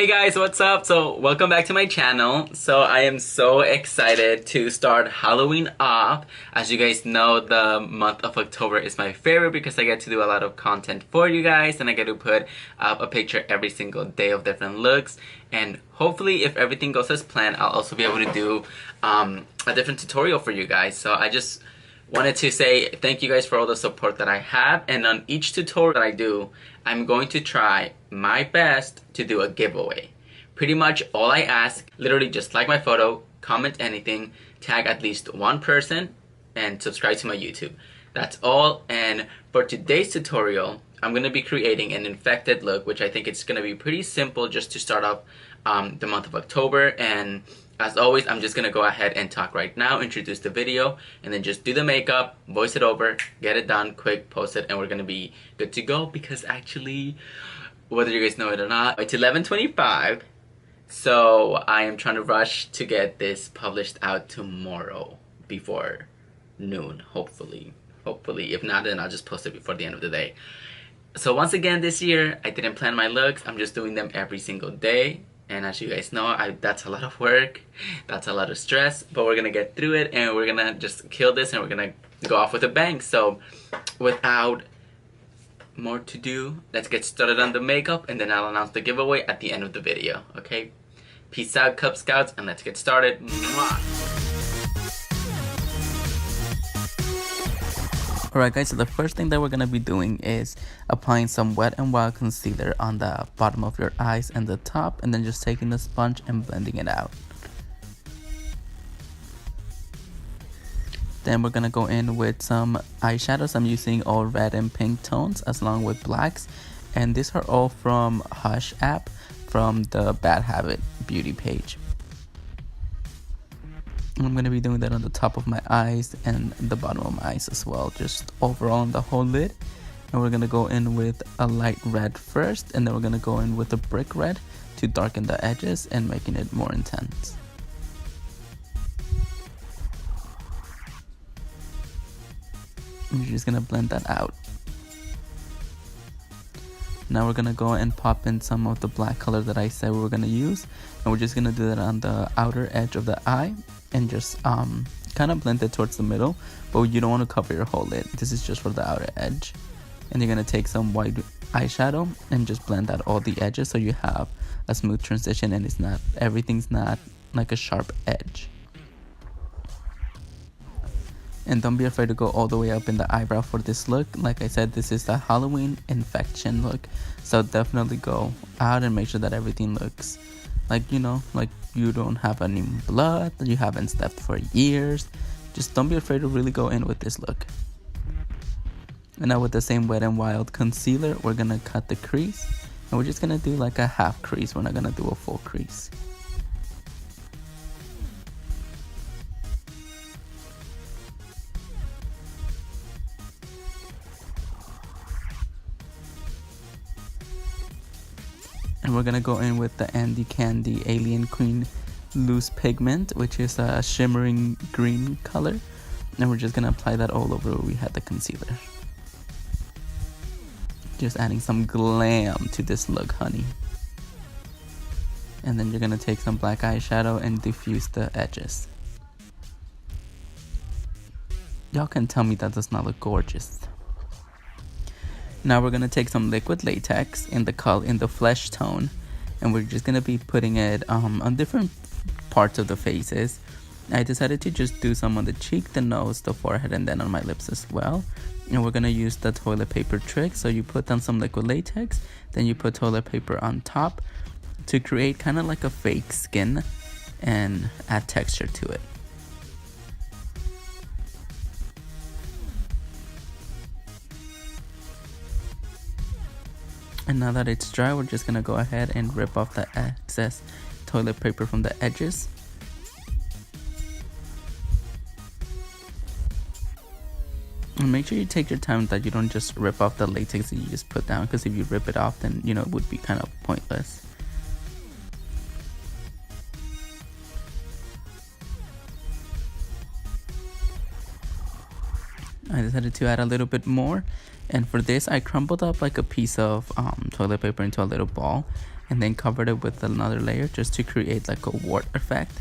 Hey guys, what's up? So welcome back to my channel. So I am so excited to start Halloween off. As you guys know, the month of October is my favorite because I get to do a lot of content for you guys and I get to put up a picture every single day of different looks. And hopefully if everything goes as planned, I'll also be able to do a different tutorial for you guys. So I just wanted to say thank you guys for all the support that I have, and on each tutorial that I do, I'm going to try my best to do a giveaway. Pretty much all I ask, literally just like my photo, comment anything, tag at least one person, and subscribe to my YouTube. That's all. And for today's tutorial, I'm going to be creating an infected look, which I think it's going to be pretty simple just to start off the month of October. And as always, I'm just going to go ahead and talk right now, introduce the video, and then just do the makeup, voice it over, get it done, quick, post it, and we're going to be good to go because actually, whether you guys know it or not, it's 11:25, so I am trying to rush to get this published out tomorrow before noon, hopefully. Hopefully, if not, then I'll just post it before the end of the day. So once again, this year, I didn't plan my looks. I'm just doing them every single day. And as you guys know, that's a lot of work, that's a lot of stress, but we're gonna get through it and we're gonna just kill this and we're gonna go off with a bang. So without more to do, let's get started on the makeup and then I'll announce the giveaway at the end of the video, okay? Peace out, Cub Scouts, and let's get started. Mwah! Alright guys, so the first thing that we're going to be doing is applying some Wet n Wild concealer on the bottom of your eyes and the top, and then just taking the sponge and blending it out. Then we're going to go in with some eyeshadows. I'm using all red and pink tones along with blacks, and these are all from Hush app from the Bad Habit beauty page. I'm going to be doing that on the top of my eyes and the bottom of my eyes as well, just overall on the whole lid. And we're going to go in with a light red first, and then we're going to go in with a brick red to darken the edges and making it more intense. And you're just going to blend that out. Now we're going to go and pop in some of the black color that I said we were going to use, and we're just going to do that on the outer edge of the eye and just kind of blend it towards the middle, but you don't want to cover your whole lid. This is just for the outer edge. And you're going to take some white eyeshadow and just blend out all the edges so you have a smooth transition and everything's not like a sharp edge. And don't be afraid to go all the way up in the eyebrow for this look. Like I said, this is the Halloween infection look, so definitely go out and make sure that everything looks like, you know, like you don't have any blood, that you haven't stepped for years. Just don't be afraid to really go in with this look. And now with the same Wet n Wild concealer, we're gonna cut the crease, and we're just gonna do like a half crease. We're not gonna do a full crease. And we're gonna go in with the Andy Candy Alien Queen Loose Pigment, which is a shimmering green color. And we're just gonna apply that all over where we had the concealer. Just adding some glam to this look, honey. And then you're gonna take some black eyeshadow and diffuse the edges. Y'all can tell me that does not look gorgeous. Now we're gonna take some liquid latex in the flesh tone, and we're just gonna be putting it on different parts of the faces. I decided to just do some on the cheek, the nose, the forehead, and then on my lips as well. And we're gonna use the toilet paper trick. So you put down some liquid latex, then you put toilet paper on top to create kind of like a fake skin and add texture to it. And now that it's dry, we're just gonna go ahead and rip off the excess toilet paper from the edges. And make sure you take your time, that you don't just rip off the latex that you just put down, because if you rip it off, then you know it would be kind of pointless. I decided to add a little bit more, And for this, I crumbled up like a piece of toilet paper into a little ball and then covered it with another layer just to create like a wart effect.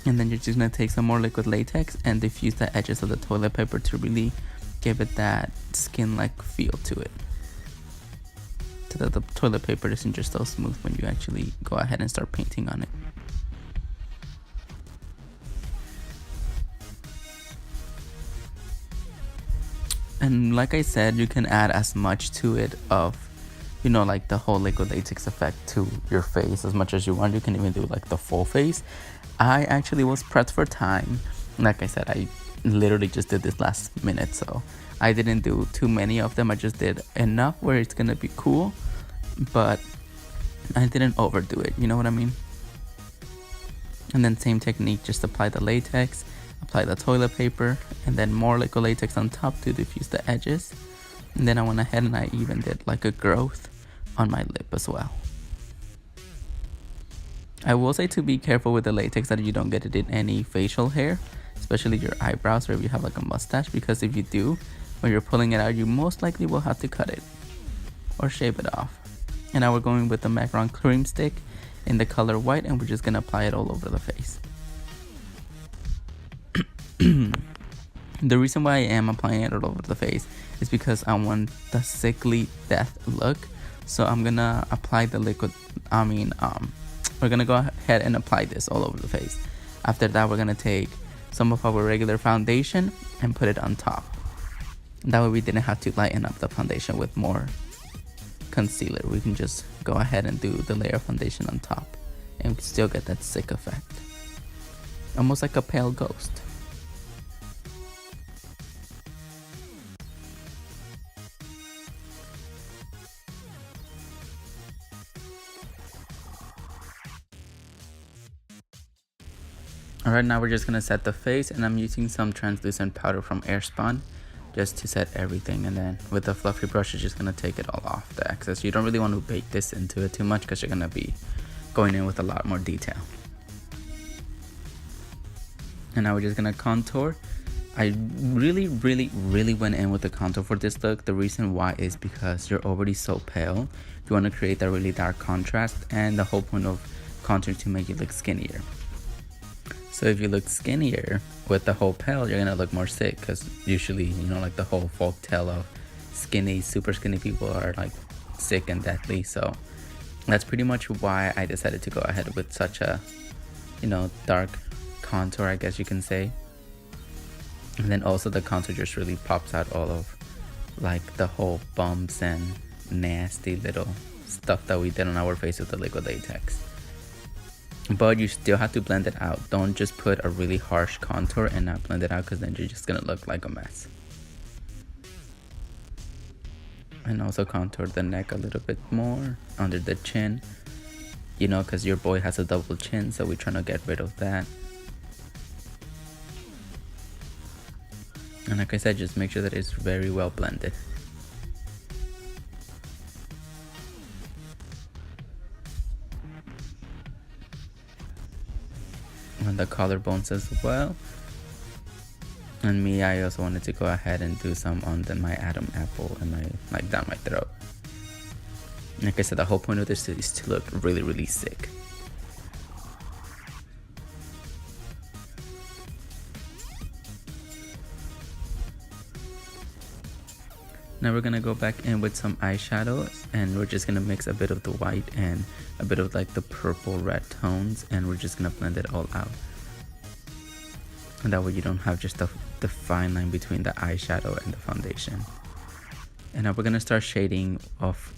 And then you're just gonna take some more liquid latex and diffuse the edges of the toilet paper to really give it that skin-like feel to it, so that the toilet paper isn't just so smooth when you actually go ahead and start painting on it. And like I said, you can add as much to it of, you know, like the whole liquid latex effect to your face as much as you want. You can even do like the full face. I actually was pressed for time. Like I said, I literally just did this last minute, so I didn't do too many of them. I just did enough where it's gonna be cool, but I didn't overdo it, you know what I mean? And then same technique, just apply the latex, apply the toilet paper, and then more liquid latex on top to diffuse the edges. And then I went ahead and I even did like a growth on my lip as well. I will say to be careful with the latex that you don't get it in any facial hair, especially your eyebrows or if you have like a mustache, because if you do, when you're pulling it out, you most likely will have to cut it or shave it off. And now we're going with the macaron cream stick in the color white, and we're just gonna apply it all over the face. The reason why I am applying it all over the face is because I want the sickly death look. So I'm gonna apply the liquid, we're gonna go ahead and apply this all over the face. After that, we're gonna take some of our regular foundation and put it on top. That way we didn't have to lighten up the foundation with more concealer. We can just go ahead and do the layer of foundation on top and still get that sick effect. Almost like a pale ghost. Alright, now we're just gonna set the face, and I'm using some translucent powder from Airspun just to set everything, and then with the fluffy brush you're just gonna take it all off the excess. You don't really want to bake this into it too much because you're gonna be going in with a lot more detail. And now we're just gonna contour. I really went in with the contour for this look. The reason why is because you're already so pale. You want to create that really dark contrast, and the whole point of contour is to make you look skinnier. So if you look skinnier with the whole pale, you're gonna look more sick, because usually, you know, like the whole folk tale of skinny, super skinny people are like sick and deathly. So that's pretty much why I decided to go ahead with such a, you know, dark contour, I guess you can say. And then also the contour just really pops out all of like the whole bumps and nasty little stuff that we did on our face with the liquid latex. But you still have to blend it out. Don't just put a really harsh contour and not blend it out, because then you're just gonna look like a mess. And also contour the neck a little bit more under the chin, you know, because your boy has a double chin, so we're trying to get rid of that. And like I said, just make sure that it's very well blended. On the collarbones as well. And me, I also wanted to go ahead and do some on my Adam apple and down my throat. Like I said, the whole point of this is to look really sick. Now we're gonna go back in with some eyeshadows, and we're just gonna mix a bit of the white and a bit of like the purple red tones, and we're just gonna blend it all out. And that way you don't have just the fine line between the eyeshadow and the foundation. And now we're gonna start shading off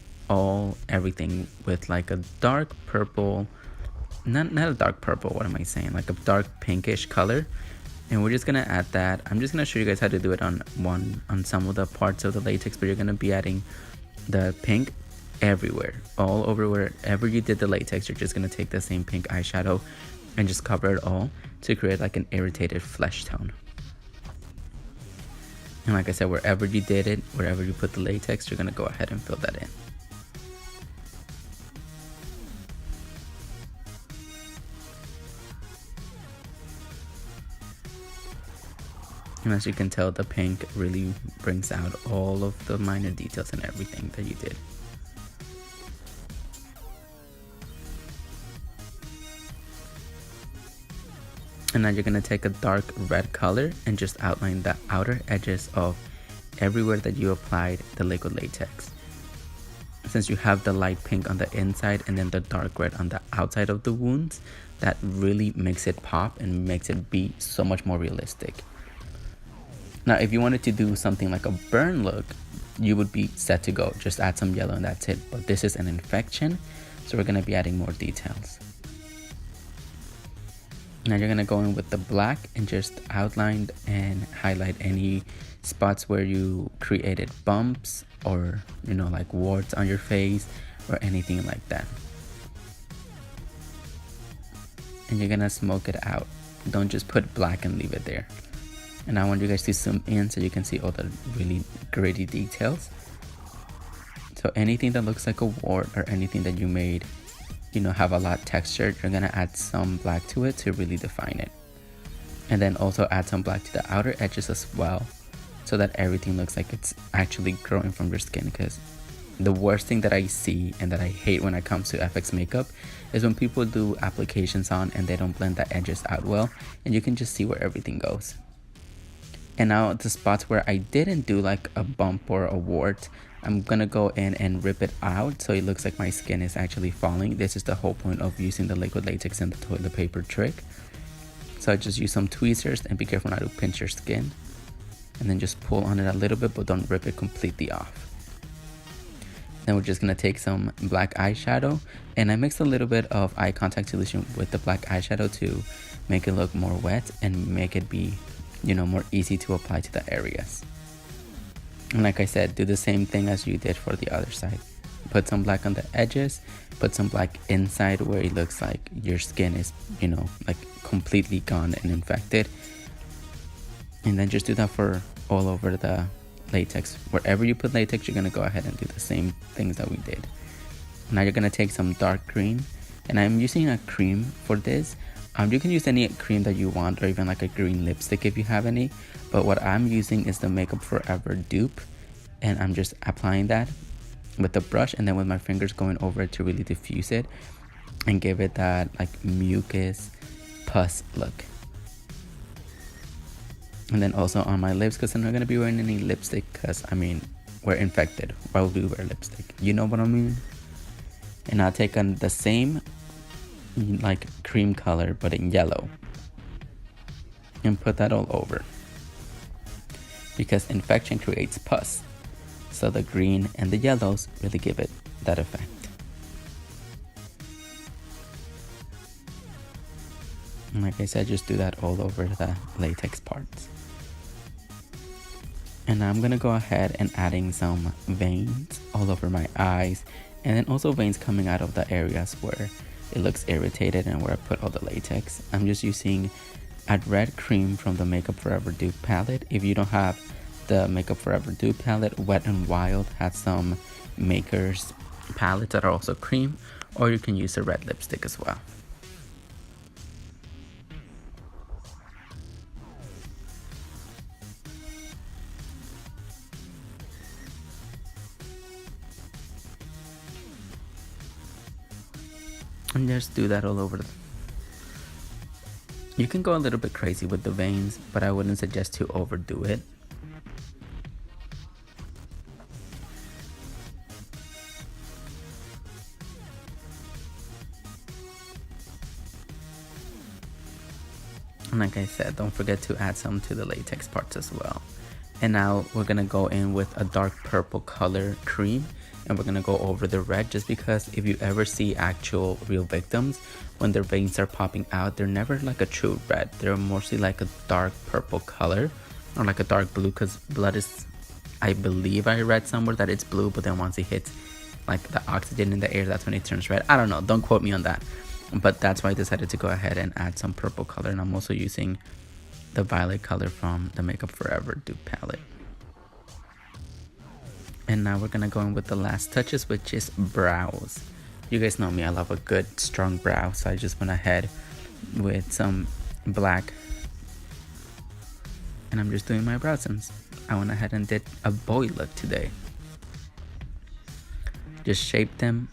everything with like a dark purple, not a dark purple, what am I saying? Like a dark pinkish color. And we're just gonna add that. I'm just gonna show you guys how to do it on some of the parts of the latex, but you're gonna be adding the pink everywhere, all over wherever you did the latex. You're just gonna take the same pink eyeshadow and just cover it all to create like an irritated flesh tone. And like I said, wherever you did it, wherever you put the latex, you're gonna go ahead and fill that in. And as you can tell, the pink really brings out all of the minor details and everything that you did. And now you're gonna take a dark red color and just outline the outer edges of everywhere that you applied the liquid latex. Since you have the light pink on the inside and then the dark red on the outside of the wounds, that really makes it pop and makes it be so much more realistic. Now, if you wanted to do something like a burn look, you would be set to go. Just add some yellow and that's it. But this is an infection, so we're gonna be adding more details. Now you're gonna go in with the black and just outline and highlight any spots where you created bumps or, you know, like warts on your face or anything like that. And you're gonna smoke it out. Don't just put black and leave it there. And I want you guys to zoom in so you can see all the really gritty details. So anything that looks like a wart or anything that you made, you know, have a lot textured, you're gonna add some black to it to really define it. And then also add some black to the outer edges as well, so that everything looks like it's actually growing from your skin. Because the worst thing that I see and that I hate when it comes to FX makeup is when people do applications on and they don't blend the edges out well, and you can just see where everything goes. And now the spots where I didn't do like a bump or a wart, I'm gonna go in and rip it out so it looks like my skin is actually falling. This is the whole point of using the liquid latex and the toilet paper trick. So I just use some tweezers and be careful not to pinch your skin. And then just pull on it a little bit, but don't rip it completely off. Then we're just gonna take some black eyeshadow, and I mixed a little bit of eye contact solution with the black eyeshadow to make it look more wet and make it be, you know, more easy to apply to the areas. And like I said, do the same thing as you did for the other side. Put some black on the edges, put some black inside where it looks like your skin is, you know, like completely gone and infected. And then just do that for all over the latex. Wherever you put latex, you're gonna go ahead and do the same things that we did. Now you're gonna take some dark green, and I'm using a cream for this. You can use any cream that you want, or even like a green lipstick if you have any. But what I'm using is the Makeup Forever dupe, and I'm just applying that with the brush and then with my fingers going over it to really diffuse it and give it that like mucus pus look. And then also on my lips, because I'm not gonna be wearing any lipstick, because I mean, we're infected. Why would we wear lipstick? You know what I mean? And I'll take on the same like cream color but in yellow and put that all over, because infection creates pus, so the green and the yellows really give it that effect. And like I said, just do that all over the latex parts. And now I'm gonna go ahead and adding some veins all over my eyes, and then also veins coming out of the areas where it looks irritated and where I put all the latex. I'm just using a red cream from the Makeup Forever dupe palette. If you don't have the Makeup Forever dupe palette, Wet n Wild has some makers palettes that are also cream, or you can use a red lipstick as well. And just do that all over. You can go a little bit crazy with the veins, but I wouldn't suggest to overdo it. And like I said, don't forget to add some to the latex parts as well. And now we're gonna go in with a dark purple color cream, and we're gonna go over the red, just because if you ever see actual real victims, when their veins are popping out, they're never like a true red. They're mostly like a dark purple color, or like a dark blue, because blood is, I believe I read somewhere that it's blue, but then once it hits like the oxygen in the air, that's when it turns red. I don't know, don't quote me on that. But that's why I decided to go ahead and add some purple color, and I'm also using the violet color from the Makeup Forever dupe palette. And now we're gonna go in with the last touches, which is brows. You guys know me, I love a good strong brow, so I just went ahead with some black And I'm just doing my brows since I went ahead and did a boy look today. Just shape them,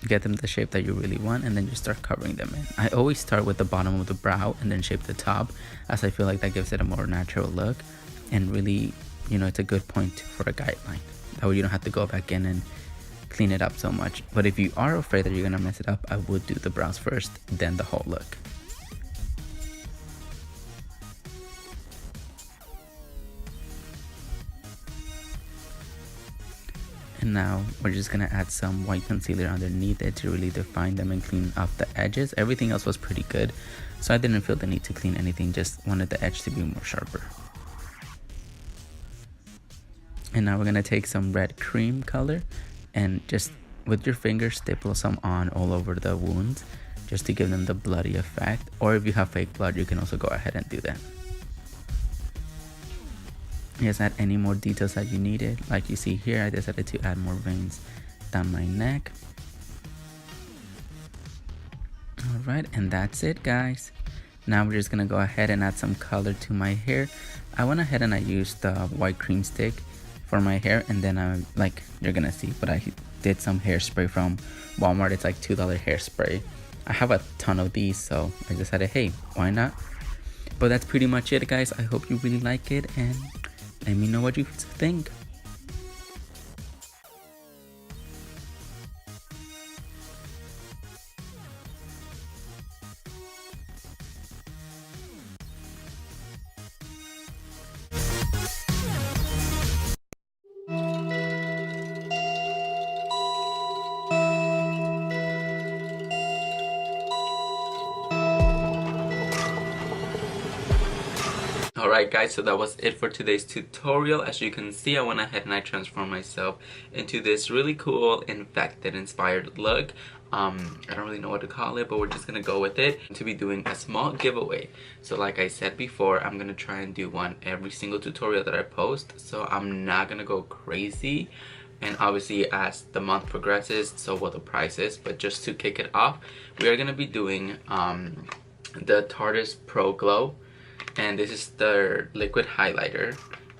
get them the shape that you really want, and then just start covering them in. I always start with the bottom of the brow and then shape the top, as I feel like that gives it a more natural look, and really, you know, it's a good point for a guideline. That way you don't have to go back in and clean it up so much. But if you are afraid that you're gonna mess it up, I would do the brows first, then the whole look. And now we're just gonna add some white concealer underneath it to really define them and clean up the edges. Everything else was pretty good, so I didn't feel the need to clean anything, just wanted the edge to be more sharper. And now we're gonna take some red cream color and just with your fingers stipple some on all over the wounds just to give them the bloody effect. Or if you have fake blood, you can also go ahead and do that. Just add any more details that you needed. Like you see here, I decided to add more veins down my neck. Alright, and that's it, guys. Now we're just gonna go ahead and add some color to my hair. I went ahead and I used the white cream stick for my hair, and then I, like you're gonna see, but I did some hairspray from Walmart. It's like $2 hairspray. I have a ton of these, so I decided, hey, why not? But that's pretty much it, guys. I hope you really like it, and let me know what you think. Alright guys, so that was it for today's tutorial. As you can see, I went ahead and I transformed myself into this really cool infected inspired look. I don't really know what to call it, but we're just gonna go with it to be doing a small giveaway. So like I said before, I'm gonna try and do one every single tutorial that I post, so I'm not gonna go crazy. And obviously as the month progresses, so will the prices. But just to kick it off, we are gonna be doing the Tarte's Pro Glow, and this is the liquid highlighter,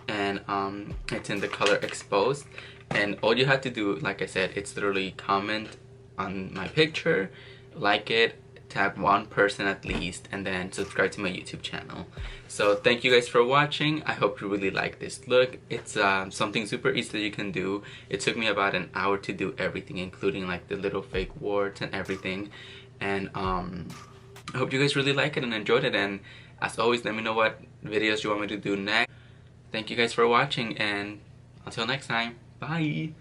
and it's in the color Exposed. And all you have to do, like I said, it's literally comment on my picture, like it, tag one person at least, and then subscribe to my YouTube channel. So thank you guys for watching. I hope you really like this look. It's something super easy that you can do. It took me about an hour to do everything, including like the little fake warts and everything. And I hope you guys really like it and enjoyed it. And as always, let me know what videos you want me to do next. Thank you guys for watching, and until next time, bye!